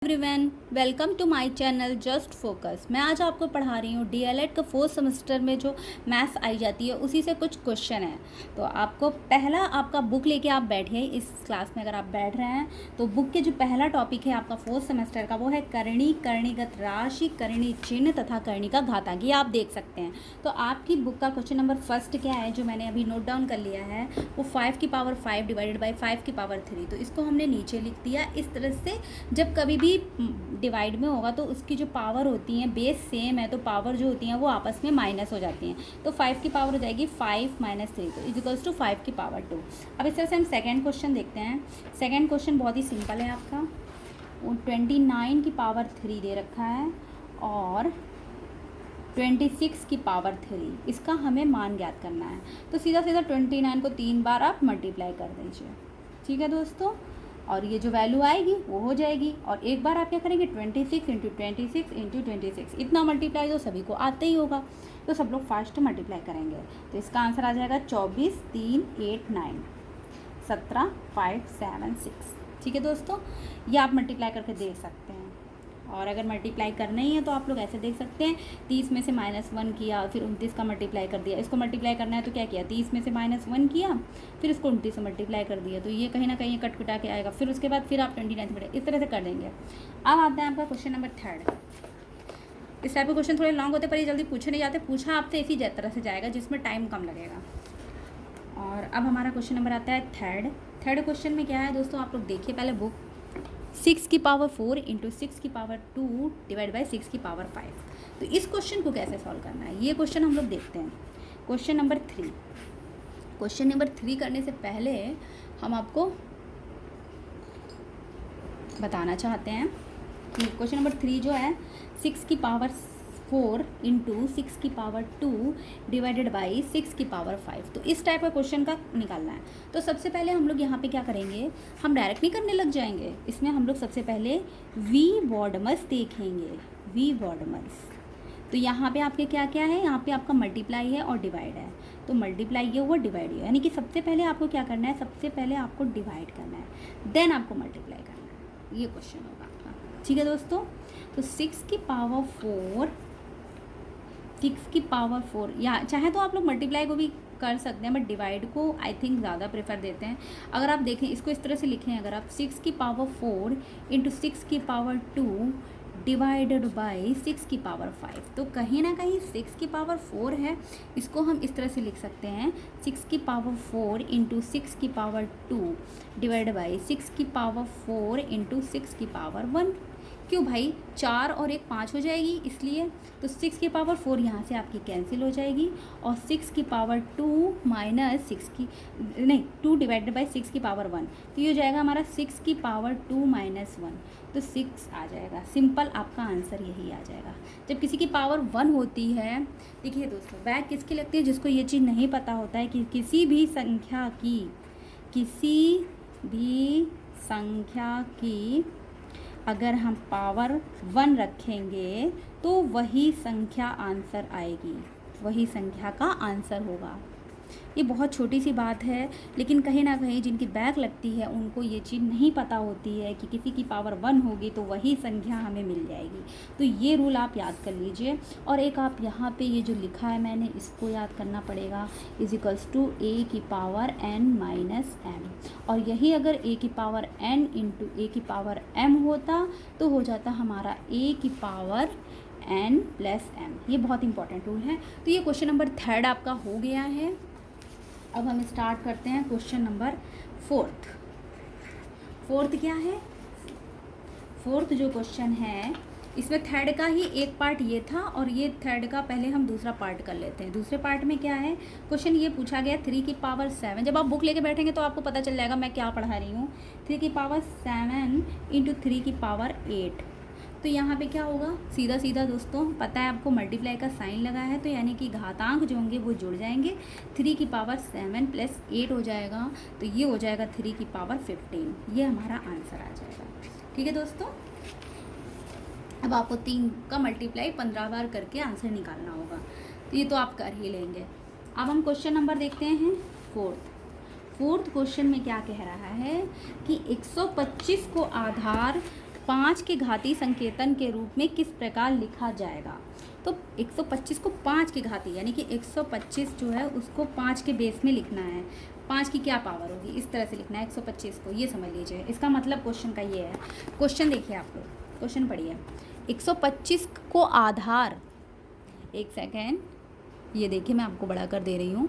Everyone, welcome to my channel just focus. मैं आज आपको पढ़ा रही हूँ डीएलएड का फोर्थ सेमेस्टर में जो मैथ्स आई जाती है उसी से कुछ क्वेश्चन है। तो आपको पहला आपका बुक लेके आप बैठिए। इस क्लास में अगर आप बैठ रहे हैं तो बुक के जो पहला टॉपिक है आपका फोर्थ सेमेस्टर का वो है करणी, करणीगत राशि, करणी चिन्ह तथा करणी का घातांक। ये आप देख सकते हैं। तो आपकी बुक का क्वेश्चन नंबर फर्स्ट क्या है जो मैंने अभी नोट डाउन कर लिया है, वो 5 की पावर 5 डिवाइडेड बाई 5 की पावर 3। तो इसको हमने नीचे लिख दिया। इस तरह से जब कभी भी डिवाइड में होगा तो उसकी जो पावर होती हैं बेस सेम है तो पावर जो होती हैं वो आपस में माइनस हो जाती हैं। तो 5 की पावर हो जाएगी 5 - 3, तो इजिकल्स टू 5 की पावर 2। अब इस तरह से हम सेकेंड क्वेश्चन देखते हैं। सेकेंड क्वेश्चन बहुत ही सिंपल है आपका। 29 की पावर 3 दे रखा है और 26 की पावर 3, इसका हमें मान ज्ञात करना है। तो सीधा सीधा 29 को 3 बार आप मल्टीप्लाई कर दीजिए। ठीक है दोस्तों, और ये जो वैल्यू आएगी वो हो जाएगी। और एक बार आप क्या करेंगे 26 × 26 × 26, इतना मल्टीप्लाई तो सभी को आते ही होगा। तो सब लोग फास्ट मल्टीप्लाई करेंगे। तो इसका आंसर आ जाएगा 24, 3, 8, 9, 17, 5, 7, 6। ठीक है दोस्तों, ये आप मल्टीप्लाई करके देख सकते हैं। और अगर मल्टीप्लाई करना ही है तो आप लोग ऐसे देख सकते हैं। 30 में से -1 किया, फिर 29 का मल्टीप्लाई कर दिया। इसको मल्टीप्लाई करना है तो क्या किया, 30 में से -1 किया, फिर इसको 29 से मल्टीप्लाई कर दिया। तो ये कहीं ना कहीं कट कटा के आएगा। फिर उसके बाद फिर आप 29 से बढ़े, इस तरह से कर देंगे। अब आता है आपका क्वेश्चन नंबर 3। इस टाइप के क्वेश्चन थोड़े लॉन्ग होते पर ये जल्दी पूछे नहीं जाते। पूछा आपसे इसी तरह से जाएगा जिसमें टाइम कम लगेगा। और अब हमारा क्वेश्चन नंबर आता है थर्ड क्वेश्चन में क्या है दोस्तों, आप लोग देखिए पहले बुक। 6 की पावर 4 × 6 की पावर 2 डिवाइड बाई 6 की पावर 5। तो इस क्वेश्चन को कैसे सॉल्व करना है ये क्वेश्चन हम लोग देखते हैं। Question number 3। क्वेश्चन नंबर 3 करने से पहले हम आपको बताना चाहते हैं कि क्वेश्चन नंबर 3 जो है 6 की पावर 4 × 6 की पावर 2 डिवाइडेड बाई 6 की पावर 5। तो इस टाइप का क्वेश्चन का निकालना है। तो सबसे पहले हम लोग यहाँ पे क्या करेंगे, हम डायरेक्ट नहीं करने लग जाएंगे। इसमें हम लोग सबसे पहले वी बॉडमस देखेंगे। वी बॉडमस, तो यहाँ पे आपके क्या क्या है, यहाँ पे आपका मल्टीप्लाई है और डिवाइड है। तो मल्टीप्लाई ये हुआ, डिवाइड ये, यानी कि सबसे पहले आपको क्या करना है, सबसे पहले आपको डिवाइड करना है, देन आपको मल्टीप्लाई करना है। ये क्वेश्चन होगा आपका। ठीक है दोस्तों, तो 6 की पावर 4 या चाहे तो आप लोग मल्टीप्लाई को भी कर सकते हैं, बट डिवाइड को आई थिंक ज़्यादा प्रेफर देते हैं। अगर आप देखें इसको इस तरह से लिखें, अगर आप 6 की पावर 4 × 6 की पावर 2 डिवाइडेड बाई 6 की पावर 5, तो कहीं ना कहीं 6 की पावर 4 है, इसको हम इस तरह से लिख सकते हैं 6 की पावर 4 × 6 की पावर 2 डिवाइडेड बाई 6 की पावर 4 × 6 की पावर 1। क्यों भाई, 4 और 1 5 हो जाएगी इसलिए। तो 6 की पावर 4 यहाँ से आपकी कैंसिल हो जाएगी और 6 की पावर 2 माइनस 6 की नहीं 2 डिवाइडेड बाई 6 की पावर 1, तो ये हो जाएगा हमारा 6 की पावर 2 माइनस 1, तो 6 आ जाएगा। सिंपल, आपका आंसर यही आ जाएगा। जब किसी की पावर 1 होती है, देखिए दोस्तों वैल्यू किसकी लगती है, जिसको ये चीज़ नहीं पता होता है कि किसी भी संख्या की अगर हम पावर 1 रखेंगे तो वही संख्या आंसर आएगी, वही संख्या का आंसर होगा। ये बहुत छोटी सी बात है, लेकिन कहीं ना कहीं जिनकी बैक लगती है उनको ये चीज़ नहीं पता होती है कि किसी की पावर 1 होगी तो वही संख्या हमें मिल जाएगी। तो ये रूल आप याद कर लीजिए। और एक आप यहाँ पे ये जो लिखा है मैंने, इसको याद करना पड़ेगा, = a की पावर n माइनस m। और यही अगर a की पावर n × a की पावर m होता तो हो जाता हमारा a की पावर n + m। ये बहुत इंपॉर्टेंट रूल है। तो ये क्वेश्चन नंबर 3 आपका हो गया है। अब हम स्टार्ट करते हैं क्वेश्चन नंबर 4। क्या है, 4 जो क्वेश्चन है इसमें 3 का ही एक पार्ट ये था और ये 3 का पहले हम दूसरा पार्ट कर लेते हैं। दूसरे पार्ट में क्या है, क्वेश्चन ये पूछा गया 3 की पावर 7। जब आप बुक लेके बैठेंगे तो आपको पता चल जाएगा मैं क्या पढ़ा रही हूँ। 3 की पावर 7 × 3 की पावर 8। तो यहाँ पे क्या होगा, सीधा सीधा दोस्तों पता है आपको मल्टीप्लाई का साइन लगा है, तो यानी कि घातांक जो होंगे वो जुड़ जाएंगे। 3 की पावर 7 + 8 हो जाएगा, तो ये हो जाएगा 3 की पावर 15। ये हमारा आंसर आ जाएगा। ठीक है दोस्तों, अब आपको 3 का मल्टीप्लाई 15 बार करके आंसर निकालना होगा, तो ये तो आप कर ही लेंगे। अब हम क्वेश्चन नंबर देखते हैं 4th क्वेश्चन में क्या कह रहा है कि 125 को आधार 5 के घातीय संकेतन के रूप में किस प्रकार लिखा जाएगा। तो 125 को 5 की घाती यानी कि 125 जो है उसको 5 के बेस में लिखना है। 5 की क्या पावर होगी, इस तरह से लिखना है 125 को, ये समझ लीजिए। इसका मतलब क्वेश्चन का ये है। क्वेश्चन देखिए आप लोग, क्वेश्चन पढ़िए। 125 को आधार, एक सेकेंड, ये देखिए मैं आपको बड़ा कर दे रही हूँ।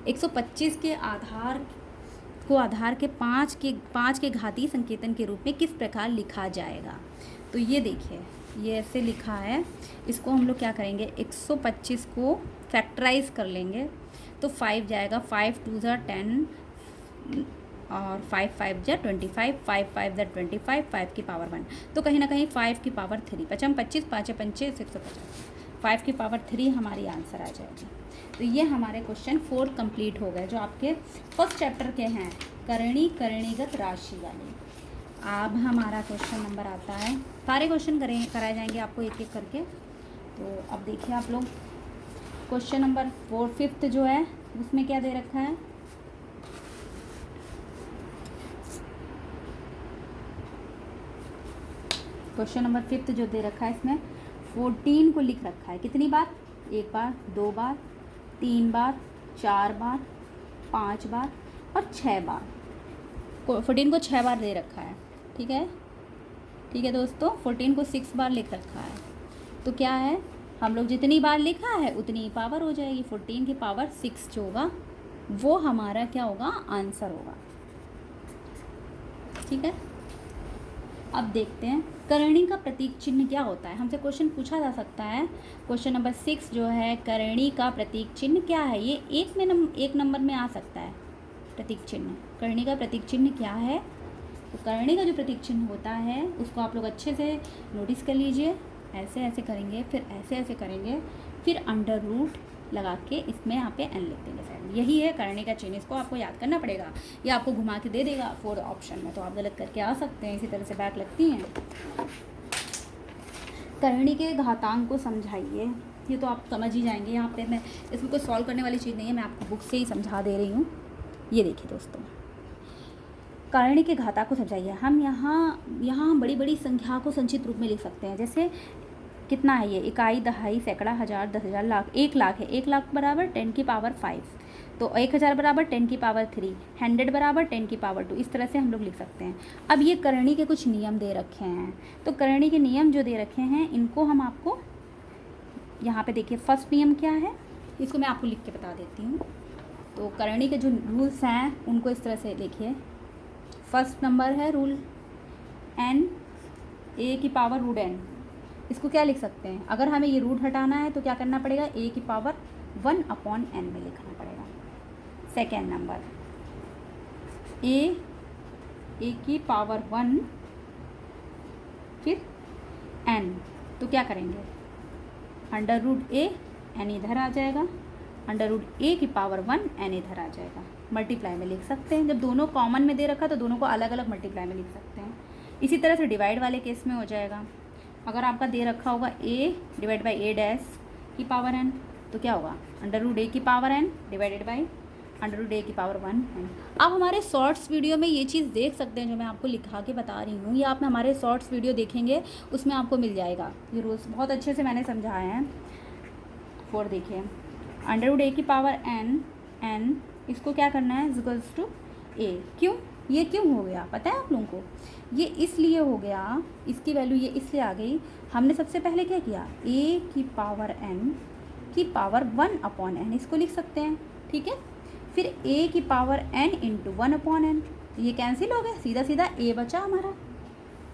125 के आधार को आधार के 5 के घातीय संकेतन के रूप में किस प्रकार लिखा जाएगा। तो ये देखिए, ये ऐसे लिखा है। इसको हम लोग क्या करेंगे, 125 को फैक्टराइज कर लेंगे तो 5 जाएगा, 5 2 ज़ा 10 और 5 5 ज़ा 25, 5 5 ज़ा 25, 5 की पावर 1, तो कहीं ना कहीं 5 की पावर 3, 5 25, 5 25 150, 5 की पावर 3 हमारी आंसर आ जाएगी। तो ये हमारे क्वेश्चन 4 कंप्लीट हो गए, जो आपके फर्स्ट चैप्टर के हैं, करणीगत राशि वाले। अब हमारा क्वेश्चन नंबर आता है, सारे क्वेश्चन कराए जाएंगे आपको एक एक करके। तो अब देखिए आप लोग, क्वेश्चन नंबर 4 5th जो है उसमें क्या दे रखा है। क्वेश्चन नंबर 5th जो दे रखा है, इसमें 14 को लिख रखा है। कितनी बार, 1 बार, 2 बार, 3 बार, 4 बार, 5 बार और 6 बार। 14 को 6 बार दे रखा है, ठीक है, ठीक है दोस्तों। 14 को 6 बार लिख रखा है। तो क्या है, हम लोग जितनी बार लिखा है उतनी ही पावर हो जाएगी। 14 की पावर 6 जो होगा वो हमारा क्या होगा, आंसर होगा, ठीक है। अब देखते हैं करणी का प्रतीक चिन्ह क्या होता है। हमसे क्वेश्चन पूछा जा सकता है। क्वेश्चन नंबर 6 जो है, करणी का प्रतीक चिन्ह क्या है। ये एक नंबर में आ सकता है प्रतीक चिन्ह। करणी का प्रतीक चिन्ह क्या है। तो करणी का जो प्रतीक चिन्ह होता है उसको आप लोग अच्छे से नोटिस कर लीजिए। ऐसे ऐसे करेंगे, फिर ऐसे ऐसे करेंगे, फिर अंडर रूट लगा के इसमें यहाँ पे एन लिख देंगे साइड। यही है करणी का चिन्ह। इसको आपको याद करना पड़ेगा, ये आपको घुमा के दे देगा 4 ऑप्शन में, तो आप गलत करके आ सकते हैं। इसी तरह से बैक लगती हैं। करणी के घातांक को समझाइए, ये तो आप समझ ही जाएंगे। यहाँ पे मैं इसमें कोई सॉल्व करने वाली चीज़ नहीं है, मैं आपको बुक से ही समझा दे रही हूँ। ये देखिए दोस्तों, करणी के घातांक को समझाइए। हम यहाँ बड़ी बड़ी संख्या को संचित रूप में लिख सकते हैं। जैसे कितना है ये, इकाई, दहाई, सैकड़ा, हज़ार, 10,000, लाख। 1 लाख है, 1 लाख बराबर 10 की पावर 5, तो 1000 बराबर 10 की पावर 3, 100 बराबर 10 की पावर 2। इस तरह से हम लोग लिख सकते हैं। अब ये करणी के कुछ नियम दे रखे हैं, तो करणी के नियम जो दे रखे हैं इनको हम आपको यहाँ पे देखिए। फर्स्ट नियम क्या है, इसको मैं आपको लिख के बता देती हूँ। तो करणी के जो रूल्स हैं उनको इस तरह से देखिए। फर्स्ट नंबर है रूल n, a की पावर रूट n। इसको क्या लिख सकते हैं, अगर हमें ये रूट हटाना है तो क्या करना पड़ेगा, a की पावर 1/n में लिखना पड़ेगा। सेकेंड नंबर a की पावर 1 फिर n, तो क्या करेंगे, अंडर रूट a, n इधर आ जाएगा, अंडर रूट a की पावर 1 n इधर आ जाएगा। मल्टीप्लाई में लिख सकते हैं। जब दोनों कॉमन में दे रखा तो दोनों को अलग अलग मल्टीप्लाई में लिख सकते हैं। इसी तरह से डिवाइड वाले केस में हो जाएगा। अगर आपका दे रखा होगा a divide by a dash की पावर n, तो क्या होगा, अंडर रूट a की power n divided by under root a की पावर 1n। आप हमारे शॉर्ट्स वीडियो में ये चीज़ देख सकते हैं जो मैं आपको लिखा के बता रही हूँ। ये आप हमारे शॉर्ट्स वीडियो देखेंगे, उसमें आपको मिल जाएगा। ये रूल्स बहुत अच्छे से मैंने समझाया है। 4 देखिए, अंडर रूट a की पावर n, इसको क्या करना है, इक्वल्स टू a। क्यों, ये क्यों हो गया पता है आप लोगों को, ये इसलिए हो गया, इसकी वैल्यू ये इसलिए आ गई। हमने सबसे पहले क्या किया, a की पावर n की पावर 1/n, इसको लिख सकते हैं, ठीक है। फिर a की पावर n इंटू 1/n, ये कैंसिल हो गया, सीधा सीधा a बचा हमारा।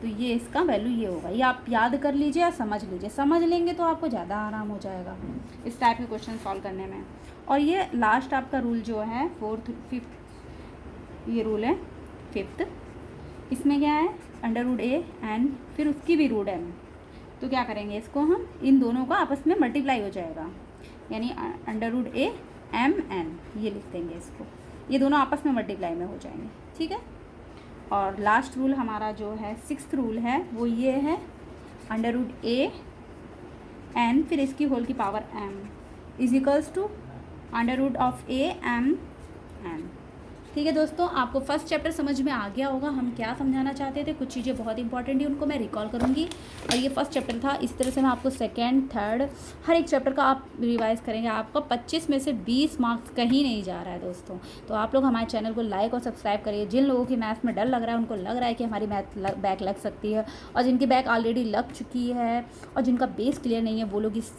तो ये इसका वैल्यू ये होगा। ये आप याद कर लीजिए या समझ लीजिए, समझ लेंगे तो आपको ज़्यादा आराम हो जाएगा इस टाइप के क्वेश्चन सॉल्व करने में। और ये लास्ट आपका रूल जो है 4th 5th, ये रूल है 5th। इसमें क्या है, अंडर रूट a n फिर उसकी भी रूट m, तो क्या करेंगे, इसको हम इन दोनों का आपस में मल्टीप्लाई हो जाएगा, यानी under root a m n, ये लिख देंगे इसको। ये दोनों आपस में मल्टीप्लाई में हो जाएंगे, ठीक है। और लास्ट रूल हमारा जो है 6th रूल है वो ये है, अंडर रूट a n फिर इसकी होल की power m is equals to under root of a m n। ठीक है दोस्तों, आपको फर्स्ट चैप्टर समझ में आ गया होगा हम क्या समझाना चाहते थे। कुछ चीज़ें बहुत इंपॉर्टेंट है, उनको मैं रिकॉल करूँगी। और ये फर्स्ट चैप्टर था, इस तरह से मैं आपको सेकंड थर्ड हर एक चैप्टर का आप रिवाइज़ करेंगे। आपका 25 में से 20 मार्क्स कहीं नहीं जा रहा है दोस्तों। तो आप लोग हमारे चैनल को लाइक और सब्सक्राइब करिए। जिन लोगों की मैथ्स में डर लग रहा है, उनको लग रहा है कि हमारी मैथ बैक लग सकती है, और जिनकी बैक ऑलरेडी लग चुकी है और जिनका बेस क्लियर नहीं है, वो लोग इस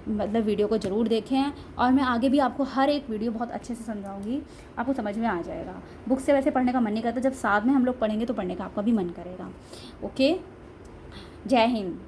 मतलब वीडियो को ज़रूर देखें। और मैं आगे भी आपको हर एक वीडियो बहुत अच्छे से समझाऊंगी, आपको समझ में आ जाएगा। बुक से वैसे पढ़ने का मन नहीं करता, जब साथ में हम लोग पढ़ेंगे तो पढ़ने का आपका भी मन करेगा। ओके, जय हिंद।